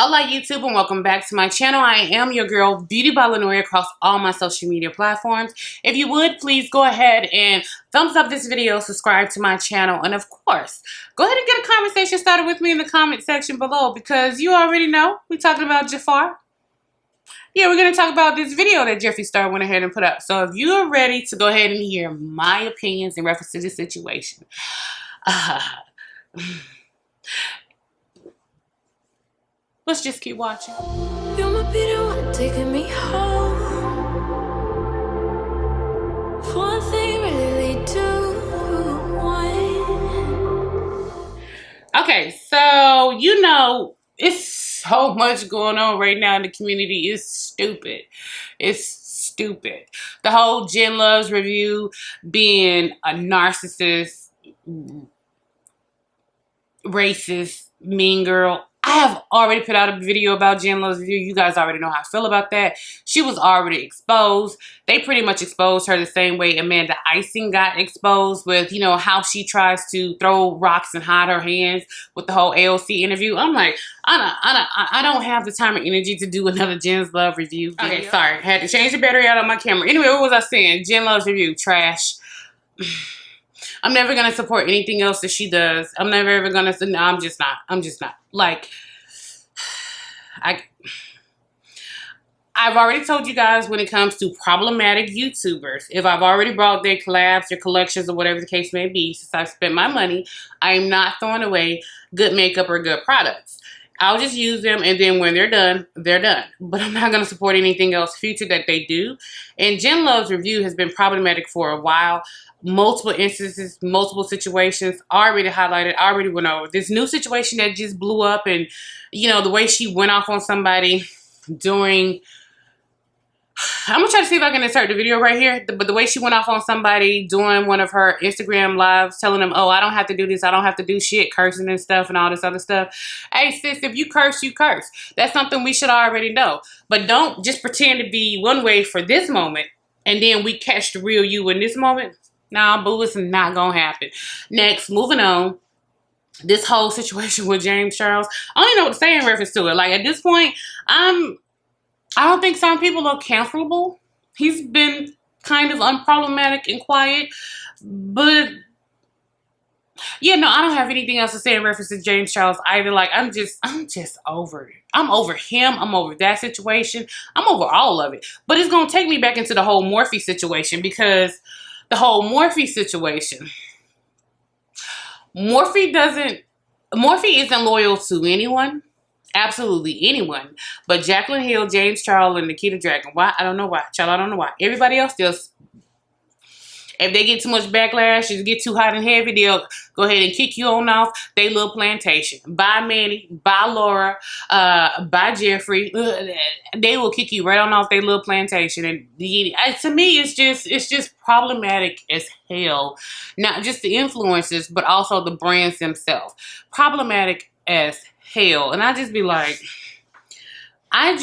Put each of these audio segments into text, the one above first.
Hola YouTube and welcome back to my channel. I am your girl Beauty by Lenoria across all my social media platforms. If you would, please go ahead and thumbs up this video, subscribe to my channel, and of course, go ahead and get a conversation started with me in the comment section below because you already know we're talking about Jafar. Yeah, we're going to talk about this video that Jeffree Star went ahead and put up. So if you are ready to go ahead and hear my opinions in reference to this situation, let's just keep watching. You might be the one taking me home. For one thing, really do one. Okay, so you know, it's so much going on right now in the community. It's stupid. It's stupid. The whole Luvs Review being a narcissist, racist, mean girl. I have already put out a video about Luvs Review. You guys already know how I feel about that. She was already exposed. They pretty much exposed her the same way Amanda Icing got exposed with, you know, how she tries to throw rocks and hide her hands with the whole AOC interview. I'm like, I don't have the time or energy to do another Luvs Review video. Okay, sorry. I had to change the battery out on my camera. Anyway, what was I saying? Luvs Review, trash. I'm never going to support anything else that she does. I'm never ever going to, no, I'm just not. Like, I've already told you guys when it comes to problematic YouTubers, if I've already brought their collabs, their collections, or whatever the case may be, since I've spent my money, I am not throwing away good makeup or good products. I'll just use them, and then when they're done, they're done. But I'm not going to support anything else future that they do. And Luvs Review has been problematic for a while. Multiple instances, multiple situations, already highlighted, already went over. This new situation that just blew up, and, you know, the way she went off on somebody during... I'm going to try to see if I can insert the video right here. But the way she went off on somebody doing one of her Instagram lives, telling them, oh, I don't have to do this, I don't have to do shit, cursing and stuff and all this other stuff. Hey, sis, if you curse, you curse. That's something we should already know. But don't just pretend to be one way for this moment, and then we catch the real you in this moment. Nah, boo, it's not going to happen. Next, moving on. This whole situation with James Charles, I don't even know what to say in reference to it. Like, at this point, I don't think some people are cancelable. He's been kind of unproblematic and quiet. But, yeah, no, I don't have anything else to say in reference to James Charles either. Like, I'm just over it. I'm over him. I'm over that situation. I'm over all of it. But it's going to take me back into the whole Morphe situation, because the whole Morphe situation, Morphe isn't loyal to anyone. Absolutely anyone but Jaclyn Hill, James Charles, and Nikita Dragon. Why? I don't know why. Child, I don't know why. Everybody else does. If they get too much backlash, you get too hot and heavy, they'll go ahead and kick you on off they little plantation. By Manny, by Laura, by Jeffree, they will kick you right on off their little plantation. And to me, it's just problematic as hell. Not just the influencers, but also the brands themselves. Problematic as hell. And I just be like, I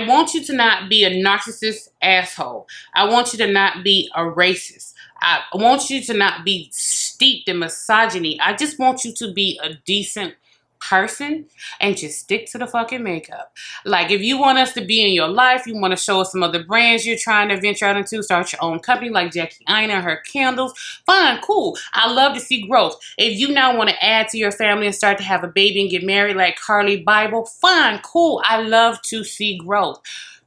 want you to not be a narcissist asshole. I want you to not be a racist. I want you to not be steeped in misogyny. I just want you to be a decent person and just stick to the fucking makeup. Like, if you want us to be in your life, you want to show us some other brands you're trying to venture out into, start your own company like Jackie Aina and her candles, fine, cool. I love to see growth. If you now want to add to your family and start to have a baby and get married like Carly Bible, fine, cool. I love to see growth.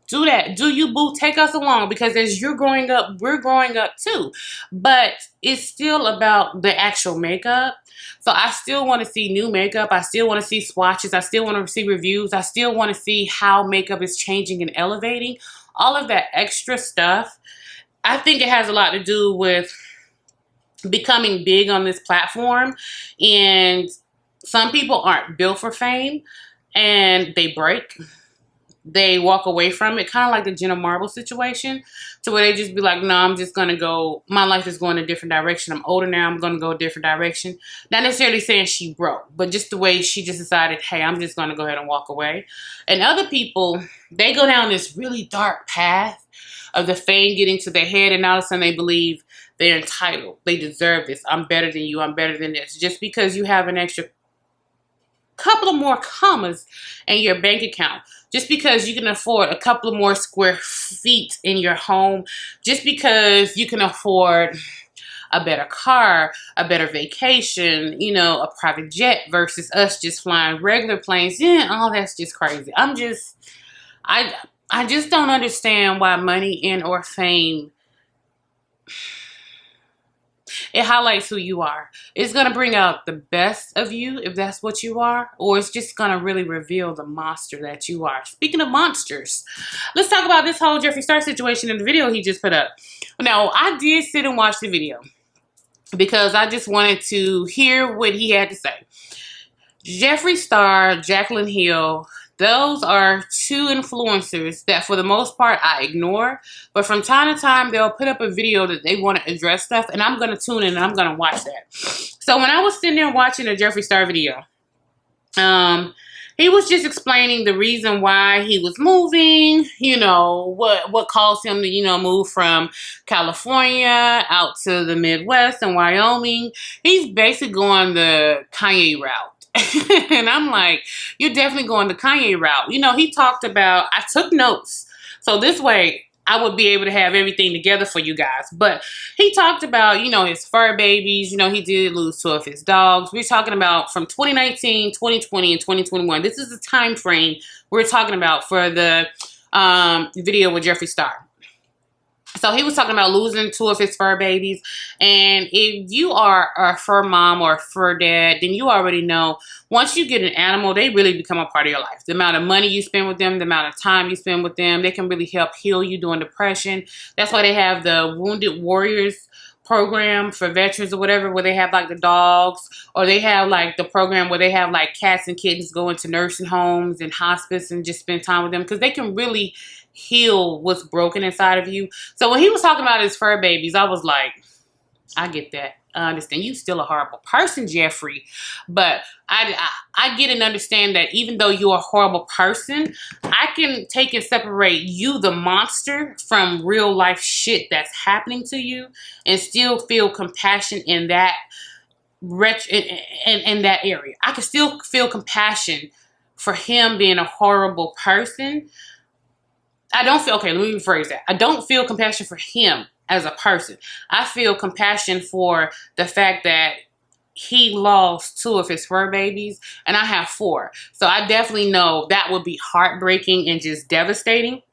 Do that. Do you, boo? Take us along, because as you're growing up, we're growing up too. But it's still about the actual makeup. So I still want to see new makeup. I still want to see swatches. I still want to see reviews. I still want to see how makeup is changing and elevating. All of that extra stuff. I think it has a lot to do with becoming big on this platform. And some people aren't built for fame, and they break. They walk away from it, kind of like the Jenna Marble situation, to where they just be like, no, I'm just going to go, my life is going a different direction. I'm older now, I'm going to go a different direction. Not necessarily saying she broke, but just the way she just decided, hey, I'm just going to go ahead and walk away. And other people, they go down this really dark path of the fame getting to their head, and all of a sudden they believe they're entitled. They deserve this. I'm better than you. I'm better than this. Just because you have an extra couple of more commas in your bank account. Just because you can afford a couple of more square feet in your home, just because you can afford a better car, a better vacation, you know, a private jet versus us just flying regular planes. Yeah, all that's just crazy. I just don't understand why money and or fame, it highlights who you are. It's going to bring out the best of you if that's what you are, or it's just going to really reveal the monster that you are. Speaking of monsters, let's talk about this whole Jeffree Star situation in the video he just put up. Now, I did sit and watch the video because I just wanted to hear what he had to say. Jeffree Star, Jaclyn Hill, those are two influencers that for the most part I ignore. But from time to time, they'll put up a video that they want to address stuff, and I'm going to tune in and I'm going to watch that. So when I was sitting there watching a Jeffree Star video, he was just explaining the reason why he was moving, you know, what caused him to, you know, move from California out to the Midwest and Wyoming. He's basically going the Kanye route. And I'm like, you're definitely going the Kanye route. You know, he talked about, I took notes. So this way I would be able to have everything together for you guys. But he talked about, you know, his fur babies. You know, he did lose 2 of his dogs. We're talking about from 2019, 2020, and 2021. This is the time frame we're talking about for the video with Jeffree Star. So he was talking about losing 2 of his fur babies. And if you are a fur mom or a fur dad, then you already know once you get an animal, they really become a part of your life. The amount of money you spend with them, the amount of time you spend with them, they can really help heal you during depression. That's why they have the Wounded Warriors program for veterans or whatever, where they have like the dogs, or they have like the program where they have like cats and kittens go into nursing homes and hospice and just spend time with them, because they can really heal what's broken inside of you. So when he was talking about his fur babies, I was like, I get that. I understand. You still a horrible person, Jeffree. But I get and understand that even though you're a horrible person, I can take and separate you, the monster, from real life shit that's happening to you, and still feel compassion in that in that area. I can still feel compassion for him being a horrible person. I don't feel, okay, let me rephrase that. I don't feel compassion for him as a person. I feel compassion for the fact that he lost 2 of his fur babies, and I have 4. So I definitely know that would be heartbreaking and just devastating.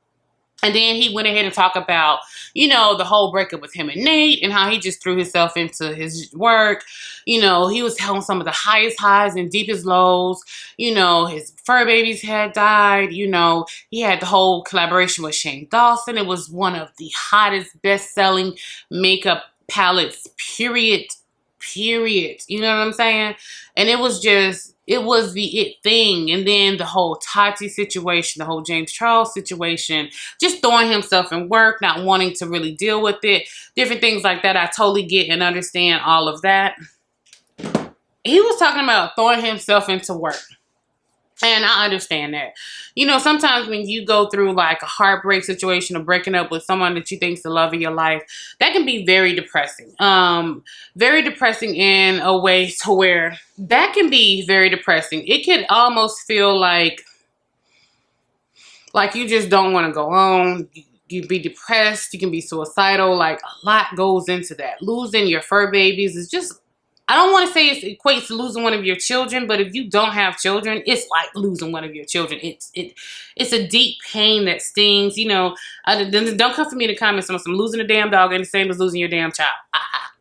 And then he went ahead and talked about, you know, the whole breakup with him and Nate and how he just threw himself into his work. You know, he was telling some of the highest highs and deepest lows. You know, his fur babies had died. You know, he had the whole collaboration with Shane Dawson. It was one of the hottest best-selling makeup palettes, period. You know what I'm saying? And it was just, it was the it thing. And then the whole Tati situation, the whole James Charles situation, just throwing himself in work, not wanting to really deal with it, different things like that. I totally get and understand all of that. He was talking about throwing himself into work. And I understand that. You know, sometimes when you go through like a heartbreak situation or breaking up with someone that you think is the love of your life, that can be very depressing. Very depressing in a way to where that can be very depressing. It could almost feel like you just don't want to go on. You be depressed. You can be suicidal. Like a lot goes into that. Losing your fur babies is just, I don't want to say it equates to losing one of your children, but if you don't have children, it's like losing one of your children. It's a deep pain that stings. You know, don't come for me in the comments on some losing a damn dog ain't the same as losing your damn child.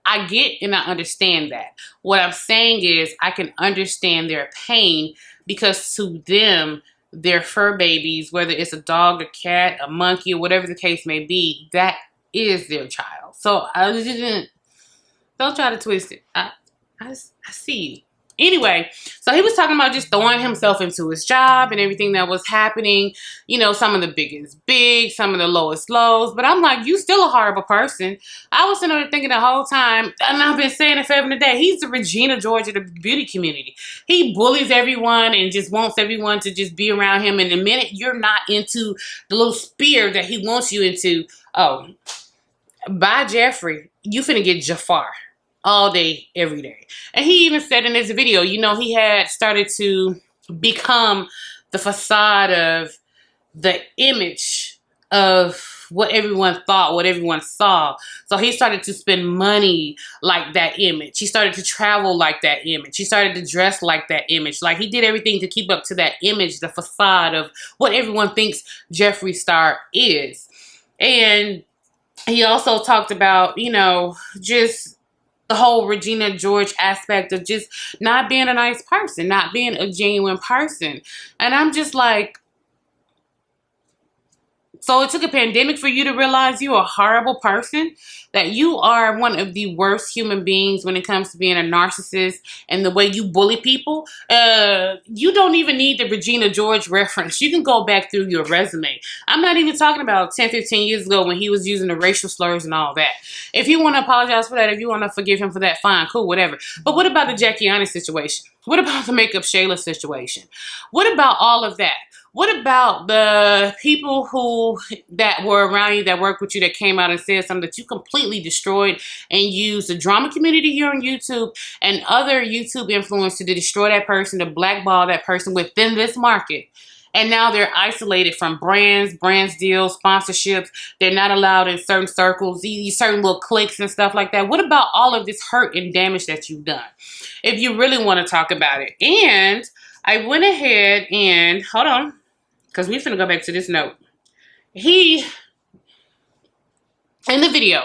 I get and I understand that. What I'm saying is I can understand their pain because to them, their fur babies, whether it's a dog, a cat, a monkey, or whatever the case may be, that is their child. So I didn't, don't try to twist it. I see you. Anyway, so he was talking about just throwing himself into his job and everything that was happening. You know, some of the biggest big, some of the lowest lows. But I'm like, you still a horrible person. I was sitting there thinking the whole time, and I've been saying it forever and a day, he's the Regina George of the beauty community. He bullies everyone and just wants everyone to just be around him. And the minute you're not into the little spear that he wants you into, oh, bye, Jeffree. You finna get Jafar. All day, every day. And he even said in his video, you know, he had started to become the facade of the image of what everyone thought, what everyone saw. So he started to spend money like that image. He started to travel like that image. He started to dress like that image. Like, he did everything to keep up to that image, the facade of what everyone thinks Jeffree Star is. And he also talked about, you know, just the whole Regina George aspect of just not being a nice person, not being a genuine person. And I'm just like, so it took a pandemic for you to realize you're a horrible person, that you are one of the worst human beings when it comes to being a narcissist and the way you bully people. You don't even need the Regina George reference. You can go back through your resume. I'm not even talking about 10, 15 years ago when he was using the racial slurs and all that. If you want to apologize for that, if you want to forgive him for that, fine, cool, whatever. But what about the Jackie situation? What about the Makeup Shayla situation? What about all of that? What about the people that were around you, that worked with you, that came out and said something that you completely destroyed and used the drama community here on YouTube and other YouTube influencers to destroy that person, to blackball that person within this market? And now they're isolated from brands deals, sponsorships. They're not allowed in certain circles, these certain little cliques and stuff like that. What about all of this hurt and damage that you've done? If you really want to talk about it. And I went ahead and, hold on, because we're finna go back to this note. He, in the video,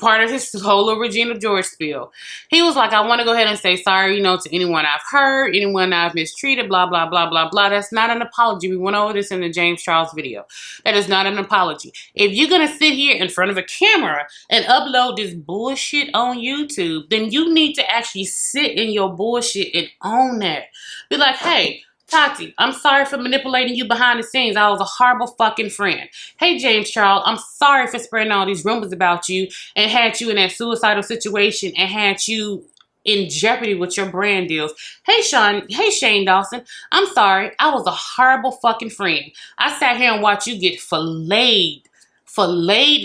part of his whole Regina George spiel, he was like, I want to go ahead and say sorry, you know, to anyone I've hurt, anyone I've mistreated, blah, blah, blah, blah, blah. That's not an apology. We went over this in the James Charles video. That is not an apology. If you're going to sit here in front of a camera and upload this bullshit on YouTube, then you need to actually sit in your bullshit and own that. Be like, hey, Tati, I'm sorry for manipulating you behind the scenes. I was a horrible fucking friend. Hey, James Charles, I'm sorry for spreading all these rumors about you and had you in that suicidal situation and had you in jeopardy with your brand deals. Hey, Shane Dawson, I'm sorry. I was a horrible fucking friend. I sat here and watched you get filleted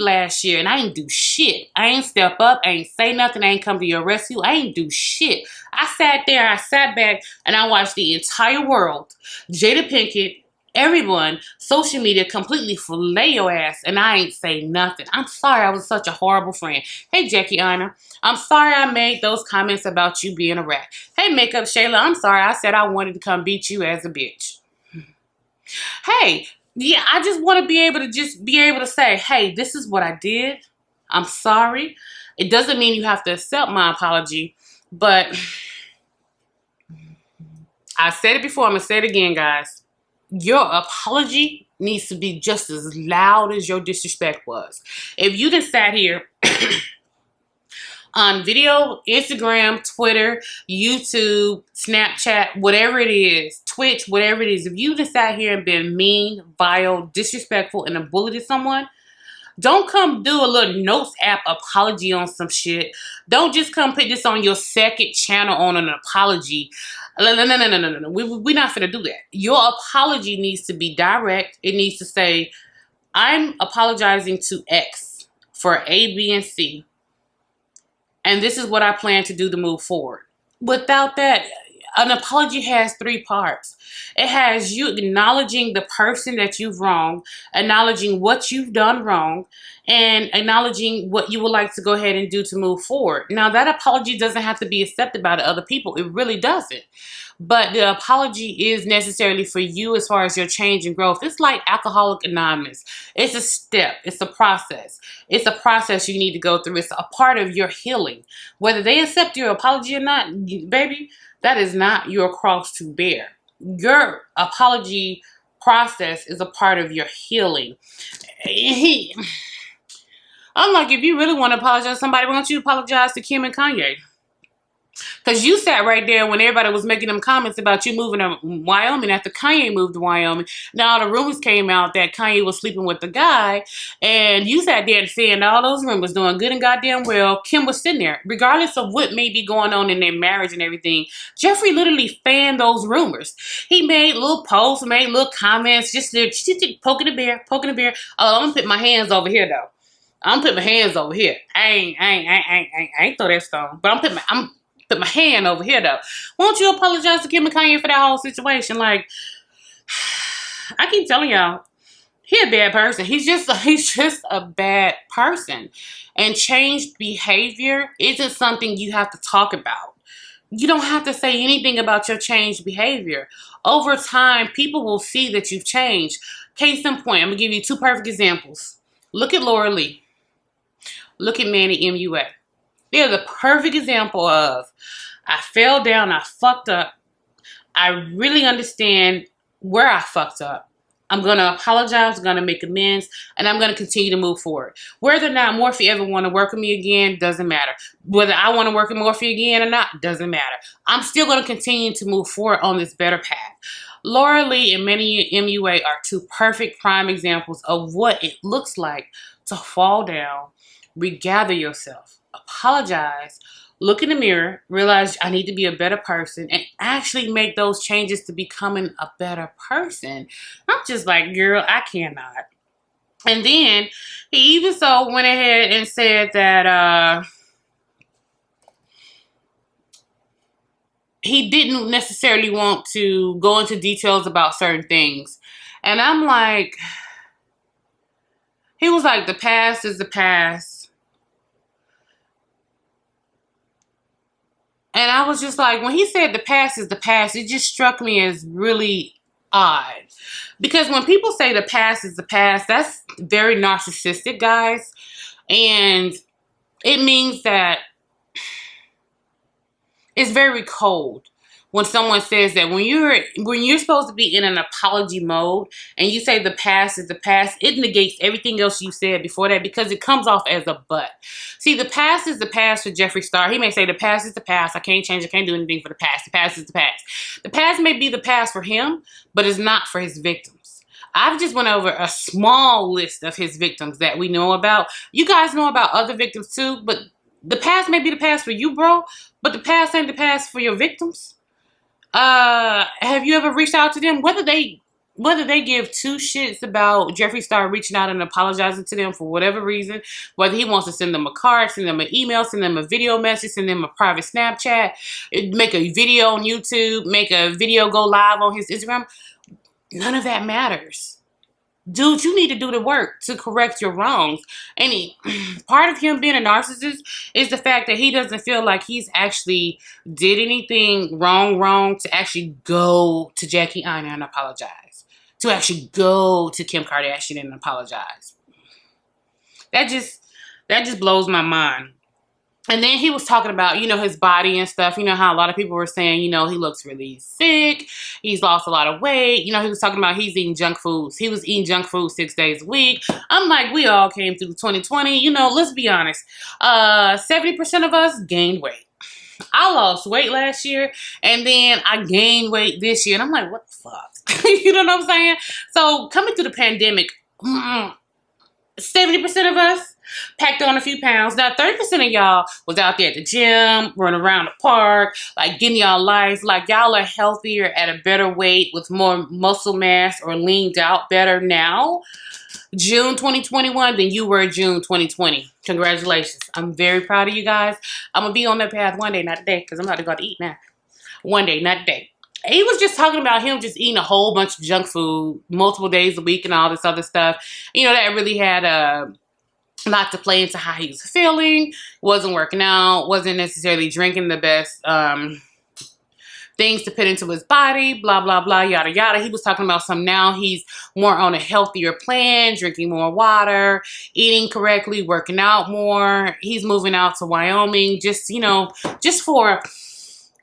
last year, and I ain't do shit. I ain't step up. I ain't say nothing. I ain't come to your rescue. I ain't do shit. I sat there, I sat back, and I watched the entire world, Jada Pinkett, everyone, social media, completely fillet your ass, and I ain't say nothing. I'm sorry I was such a horrible friend. Hey, Jackie Anna, I'm sorry I made those comments about you being a rat. Hey, Makeup Shayla, I'm sorry I said I wanted to come beat you as a bitch. Hey, yeah, I just want to be able to say, hey, this is what I did. I'm sorry. It doesn't mean you have to accept my apology, but I said it before, I'm going to say it again, guys. Your apology needs to be just as loud as your disrespect was. If you just sat here on video, Instagram, Twitter, YouTube, Snapchat, whatever it is, Twitch, whatever it is, if you just sat here and been mean, vile, disrespectful, and a bully to someone, don't come do a little notes app apology on some shit. Don't just come put this on your second channel on an apology. No. We're not finna do that. Your apology needs to be direct. It needs to say, I'm apologizing to X for A, B, and C. And this is what I plan to do to move forward. Without that, an apology has three parts. It has you acknowledging the person that you've wronged, acknowledging what you've done wrong, and acknowledging what you would like to go ahead and do to move forward. Now, that apology doesn't have to be accepted by the other people. It really doesn't. But the apology is necessarily for you as far as your change and growth. It's like Alcoholics Anonymous. It's a step. It's a process. It's a process you need to go through. It's a part of your healing. Whether they accept your apology or not, baby, that is not your cross to bear. Your apology process is a part of your healing. I'm like, if you really want to apologize to somebody, why don't you apologize to Kim and Kanye? Because you sat right there when everybody was making them comments about you moving to Wyoming after Kanye moved to Wyoming. Now the rumors came out that Kanye was sleeping with the guy, and you sat there saying all those rumors, doing good and goddamn well. Kim was sitting there. Regardless of what may be going on in their marriage and everything, Jeffree literally fanned those rumors. He made little posts, made little comments, just poking the bear. Oh, I'm going to put my hands over here, though. I'm putting my hands over here. I ain't throw that stone. But put my hand over here though. Won't you apologize to Kim and Kanye for that whole situation? Like, I keep telling y'all, he a bad person. He's just a bad person. And changed behavior isn't something you have to talk about. You don't have to say anything about your changed behavior. Over time, people will see that you've changed. Case in point, I'm going to give you two perfect examples. Look at Laura Lee. Look at Manny MUA. They're the perfect example of, I fell down, I fucked up. I really understand where I fucked up. I'm going to apologize, I'm going to make amends, and I'm going to continue to move forward. Whether or not Morphe ever want to work with me again, doesn't matter. Whether I want to work with Morphe again or not, doesn't matter. I'm still going to continue to move forward on this better path. Laura Lee and Manny MUA are two perfect prime examples of what it looks like to fall down, regather yourself, apologize, look in the mirror, realize I need to be a better person, and actually make those changes to becoming a better person. I'm just like, girl, I cannot. And then he even so went ahead and said that he didn't necessarily want to go into details about certain things. And I'm like, he was like, the past is the past. And I was just like, when he said the past is the past, it just struck me as really odd. Because when people say the past is the past, that's very narcissistic, guys. And it means that it's very cold when someone says that. When you're supposed to be in an apology mode and you say the past is the past, it negates everything else you said before that because it comes off as a but. See, the past is the past for Jeffree Star. He may say the past is the past. I can't change. I can't do anything for the past. The past is the past. The past may be the past for him, but it's not for his victims. I've just went over a small list of his victims that we know about. You guys know about other victims too, but the past may be the past for you, bro, but the past ain't the past for your victims. Have you ever reached out to them? Whether they give two shits about Jeffree Star reaching out and apologizing to them for whatever reason, whether he wants to send them a card, send them an email, send them a video message, send them a private Snapchat, make a video on YouTube, make a video go live on his Instagram, none of that matters. Dude, you need to do the work to correct your wrongs. And part of him being a narcissist is the fact that he doesn't feel like he's actually did anything wrong to actually go to Jackie Aina and apologize. To actually go to Kim Kardashian and apologize. That just blows my mind. And then he was talking about, his body and stuff. You know how a lot of people were saying, he looks really sick. He's lost a lot of weight. He was talking about he's eating junk foods. He was eating junk food 6 days a week. I'm like, we all came through 2020. Let's be honest. 70% of us gained weight. I lost weight last year, and then I gained weight this year. And I'm like, what the fuck? You know what I'm saying? So coming through the pandemic, 70% of us packed on a few pounds. Now, 30% of y'all was out there at the gym, running around the park, like getting y'all life. Like y'all are healthier at a better weight with more muscle mass or leaned out better now, June 2021, than you were June 2020. Congratulations. I'm very proud of you guys. I'm going to be on that path one day, not today, because I'm about to go to eat now. One day, not today. He was just talking about him just eating a whole bunch of junk food multiple days a week and all this other stuff. That really had a lot to play into how he was feeling. Wasn't working out. Wasn't necessarily drinking the best things to put into his body. Blah, blah, blah, yada, yada. He was talking about some now. He's more on a healthier plan, drinking more water, eating correctly, working out more. He's moving out to Wyoming just for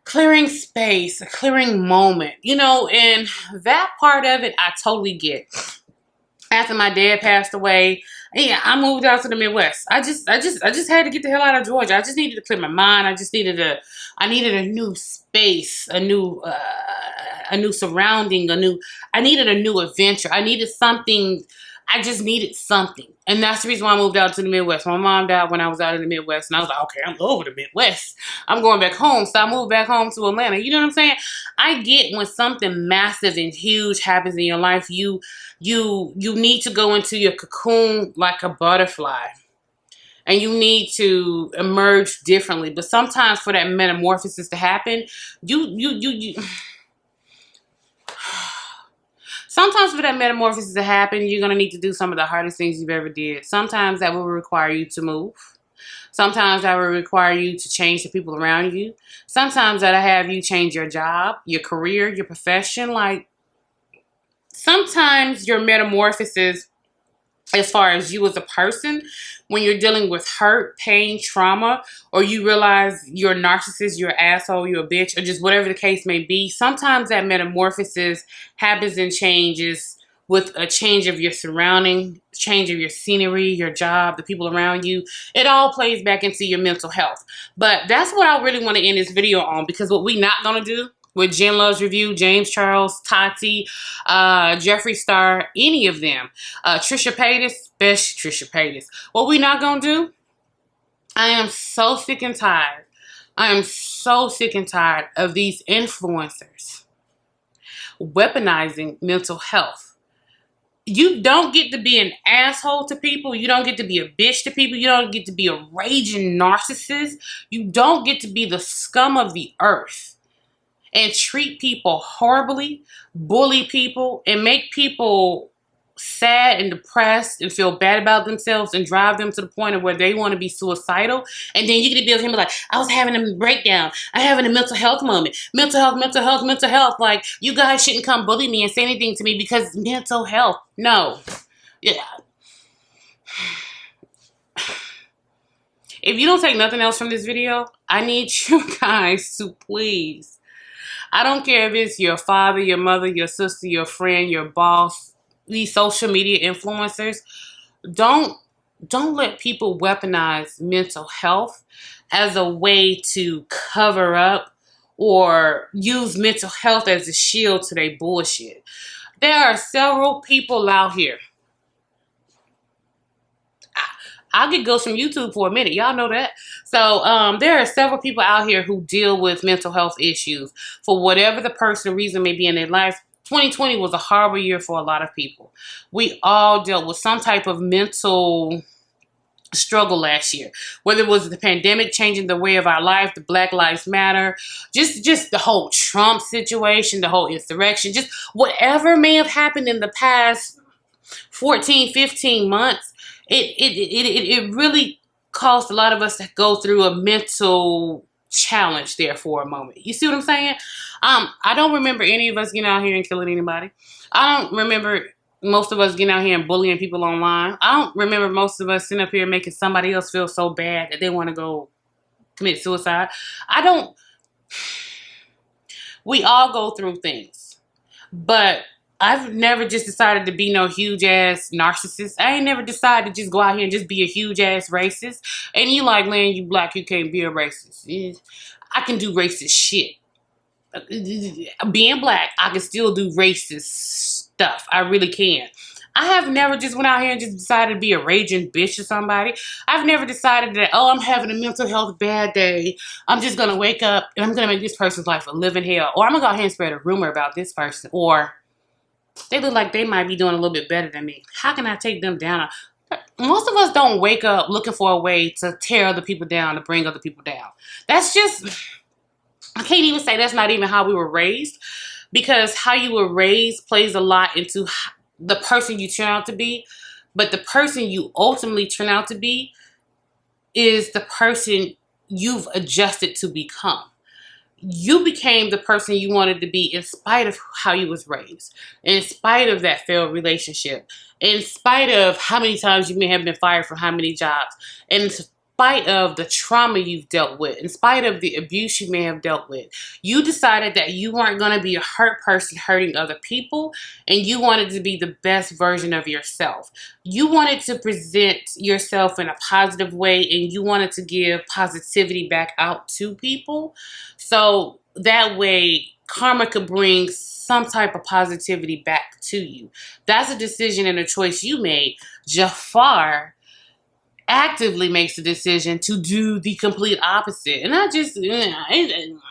clearing space, a clearing moment, and that part of it, I totally get. After my dad passed away, I moved out to the Midwest. I just had to get the hell out of Georgia. I just needed to clear my mind. I needed a new space, a new surrounding, I needed a new adventure. I needed something. I just needed something. And that's the reason why I moved out to the Midwest. My mom died when I was out in the Midwest. And I was like, okay, I'm over the Midwest. I'm going back home. So I moved back home to Atlanta. You know what I'm saying? I get when something massive and huge happens in your life, you need to go into your cocoon like a butterfly. and you need to emerge differently. But sometimes for that metamorphosis to happen, sometimes for that metamorphosis to happen, you're going to need to do some of the hardest things you've ever did. Sometimes that will require you to move. Sometimes that will require you to change the people around you. Sometimes that'll have you change your job, your career, your profession. Like, sometimes your metamorphosis, as far as you as a person, when you're dealing with hurt, pain, trauma, or you realize you're a narcissist, you're an asshole, you're a bitch, or just whatever the case may be, sometimes that metamorphosis happens and changes with a change of your surrounding, change of your scenery, your job, the people around you. It all plays back into your mental health. But that's what I really want to end this video on, because what we not going to do with Jen Luvs Review, James Charles, Tati, Jeffree Star, any of them, Trisha Paytas, especially Trisha Paytas. What we not gonna do? I am so sick and tired. I am so sick and tired of these influencers weaponizing mental health. You don't get to be an asshole to people. You don't get to be a bitch to people. You don't get to be a raging narcissist. You don't get to be the scum of the earth and treat people horribly, bully people, and make people sad and depressed and feel bad about themselves and drive them to the point of where they want to be suicidal. And then you get to be with him like, I was having a breakdown. I'm having a mental health moment. Mental health, mental health, mental health. Like, you guys shouldn't come bully me and say anything to me because mental health. No. Yeah. If you don't take nothing else from this video, I need you guys to please, I don't care if it's your father, your mother, your sister, your friend, your boss, these social media influencers, don't let people weaponize mental health as a way to cover up or use mental health as a shield to their bullshit. There are several people out here. I'll get ghosts from YouTube for a minute. Y'all know that. So there are several people out here who deal with mental health issues for whatever the personal reason may be in their life. 2020 was a horrible year for a lot of people. We all dealt with some type of mental struggle last year, whether it was the pandemic changing the way of our life, the Black Lives Matter, just the whole Trump situation, the whole insurrection, just whatever may have happened in the past 14, 15 months. It really caused a lot of us to go through a mental challenge there for a moment. You see what I'm saying? I don't remember any of us getting out here and killing anybody. I don't remember most of us getting out here and bullying people online. I don't remember most of us sitting up here making somebody else feel so bad that they want to go commit suicide. We all go through things. But I've never just decided to be no huge ass narcissist. I ain't never decided to just go out here and just be a huge ass racist. And you like, man, you black, you can't be a racist. I can do racist shit. Being black, I can still do racist stuff. I really can. I have never just went out here and just decided to be a raging bitch to somebody. I've never decided that, oh, I'm having a mental health bad day. I'm just going to wake up and I'm going to make this person's life a living hell. Or I'm going to go ahead and spread a rumor about this person. Or they look like they might be doing a little bit better than me. How can I take them down? Most of us don't wake up looking for a way to tear other people down, to bring other people down. That's just, I can't even say that's not even how we were raised, because how you were raised plays a lot into the person you turn out to be. But the person you ultimately turn out to be is the person you've adjusted to become. You became the person you wanted to be in spite of how you was raised, in spite of that failed relationship, in spite of how many times you may have been fired from how many jobs, in spite of the trauma you've dealt with, in spite of the abuse you may have dealt with. You decided that you weren't going to be a hurt person hurting other people, and you wanted to be the best version of yourself. You wanted to present yourself in a positive way, and you wanted to give positivity back out to people. So that way, karma could bring some type of positivity back to you. That's a decision and a choice you made. Jafar actively makes a decision to do the complete opposite. And I just,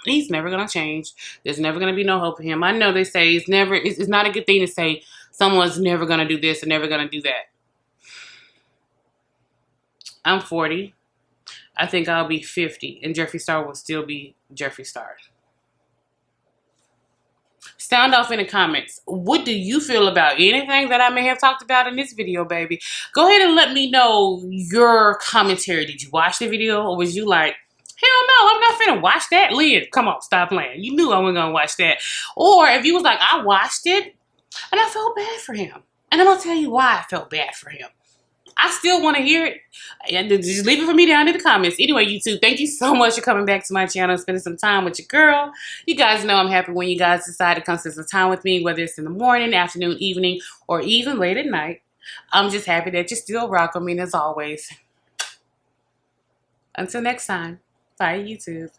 he's never going to change. There's never going to be no hope for him. I know they say it's not a good thing to say someone's never going to do this and never going to do that. I'm 40. I think I'll be 50, and Jeffree Star will still be Jeffree Star. Sound off in the comments. What do you feel about anything that I may have talked about in this video, baby? Go ahead and let me know your commentary. Did you watch the video, or was you like, hell no, I'm not finna watch that? Liv, come on, stop playing. You knew I wasn't gonna watch that. Or if you was like, I watched it, and I felt bad for him. And I'm gonna tell you why I felt bad for him. I still want to hear it. And just leave it for me down in the comments. Anyway, YouTube, thank you so much for coming back to my channel and spending some time with your girl. You guys know I'm happy when you guys decide to come spend some time with me, whether it's in the morning, afternoon, evening, or even late at night. I'm just happy that you're still rocking me, as always. Until next time, bye, YouTube.